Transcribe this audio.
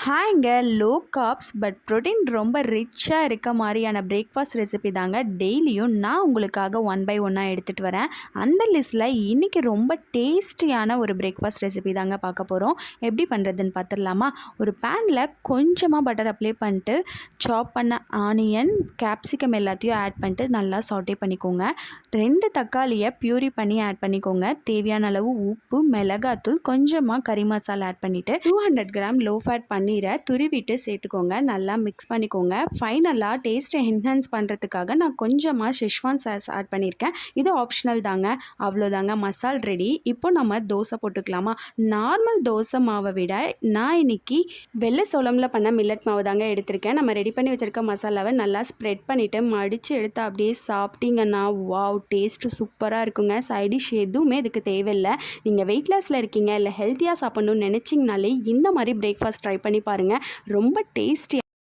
ஹாய்ங்க. Low corps but protein ரொம்ப ரிச்சாக இருக்க மாதிரியான பிரேக்ஃபாஸ்ட் ரெசிபி தாங்க டெய்லியும் நான் உங்களுக்காக ஒன் பை ஒன்னாக எடுத்துகிட்டு வரேன். அந்த லிஸ்ட்டில் இன்றைக்கி ரொம்ப டேஸ்டியான ஒரு பிரேக்ஃபாஸ்ட் ரெசிபி தாங்க பார்க்க போகிறோம். எப்படி பண்ணுறதுன்னு பார்த்துடலாமா? ஒரு பேனில் கொஞ்சமாக பட்டர் அப்ளை பண்ணிட்டு சாப் பண்ண ஆனியன், கேப்சிகம் எல்லாத்தையும் ஆட் பண்ணிட்டு நல்லா சாட்டே பண்ணிக்கோங்க. 2 தக்காளியை பியூரி பண்ணி ஆட் பண்ணிக்கோங்க. தேவையான அளவு உப்பு, மிளகாத்தூள், கொஞ்சமாக கறி மசாலா ஆட் பண்ணிவிட்டு 200 கிராம் லோ ஃபேட் பன்னீரை துருவிட்டு சேர்த்துக்கோங்க. நல்லா மிக்ஸ் பண்ணிக்கோங்க. ஃபைனலாக டேஸ்ட்டை என்ஹான்ஸ் பண்ணுறதுக்காக நான் கொஞ்சமாக ஷெஸ்வான் சாஸ் ஆட் பண்ணியிருக்கேன். இது ஆப்ஷனல் தாங்க. அவ்வளோதாங்க, மசால் ரெடி. இப்போ நம்ம தோசை போட்டுக்கலாமா? நார்மல் தோசை மாவை விட நான் இன்னைக்கு வெள்ளை சோளமில் பண்ண மில்லட் மாவு தாங்க எடுத்திருக்கேன். நம்ம ரெடி பண்ணி வச்சுருக்க மசாலாவை நல்லா ஸ்ப்ரெட் பண்ணிவிட்டு மடித்து எடுத்து அப்படியே சாப்பிட்டீங்கன்னா வாவ், டேஸ்ட்டு சூப்பராக இருக்குங்க. சைடிஷ் எதுவுமே இதுக்கு தேவையில்லை. நீங்கள் வெயிட் லாஸில் இருக்கீங்க இல்லை ஹெல்த்தியாக சாப்பிட்ணுன்னு நினச்சிங்கனாலே இந்த மாதிரி பிரேக்ஃபாஸ்ட் ட்ரை பண்ணி பாருங்கள். ரொம்ப டேஸ்டி.